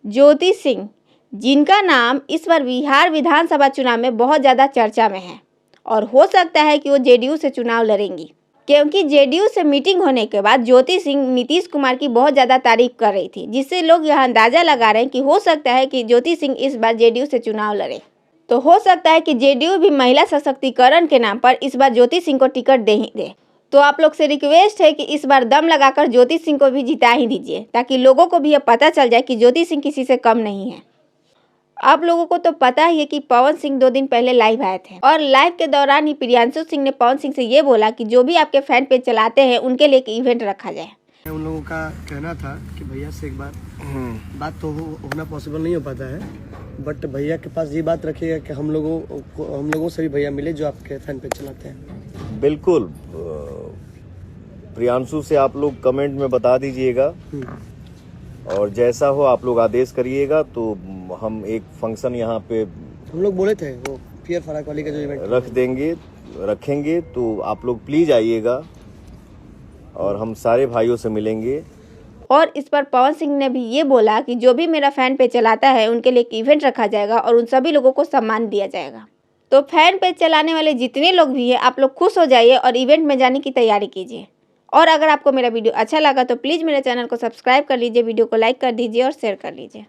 ज्योति सिंह, जिनका नाम इस बार बिहार विधानसभा चुनाव में बहुत ज़्यादा चर्चा में है और हो सकता है कि वो जेडीयू से चुनाव लड़ेंगी, क्योंकि जेडीयू से मीटिंग होने के बाद ज्योति सिंह नीतीश कुमार की बहुत ज़्यादा तारीफ कर रही थी, जिससे लोग यह अंदाज़ा लगा रहे हैं कि हो सकता है कि ज्योति सिंह इस बार जेडीयू से चुनाव लड़े। तो हो सकता है कि जेडीयू भी महिला सशक्तिकरण के नाम पर इस बार ज्योति सिंह को टिकट दे ही दे। तो आप लोग से रिक्वेस्ट है कि इस बार दम लगाकर ज्योति सिंह को भी जिता ही दीजिए, ताकि लोगों को भी यह पता चल जाए कि ज्योति सिंह किसी से कम नहीं है। आप लोगों को तो पता ही है कि पवन सिंह 2 दिन पहले लाइव आए थे और लाइव के दौरान ही प्रियांशु सिंह ने पवन सिंह से ये बोला कि जो भी आपके फैन पेज चलाते हैं उनके लिए एक इवेंट रखा जाए। उन लोगों का कहना था कि भैया से एक बार बात तो होना पॉसिबल नहीं हो पाता है, बट भैया के पास ये बात रखिएगा कि हम लोगों से भी भैया मिले जो आपके फैन पेज चलाते हैं। बिल्कुल, प्रियांशु से आप लोग कमेंट में बता दीजिएगा और जैसा हो आप लोग आदेश करिएगा, तो हम एक फंक्शन यहाँ पे हम लोग बोले थे वो पियर फराक वाली का जो इवेंट रखेंगे, तो आप लोग प्लीज आइएगा और हम सारे भाइयों से मिलेंगे। और इस पर पवन सिंह ने भी ये बोला कि जो भी मेरा फैन पेज चलाता है उनके लिए एक इवेंट रखा जाएगा और उन सभी लोगों को सम्मान दिया जाएगा। तो फैन पेज चलाने वाले जितने लोग भी हैं, आप लोग खुश हो जाइए और इवेंट में जाने की तैयारी कीजिए। और अगर आपको मेरा वीडियो अच्छा लगा तो प्लीज़ मेरे चैनल को सब्सक्राइब कर लीजिए, वीडियो को लाइक कर दीजिए और शेयर कर लीजिए।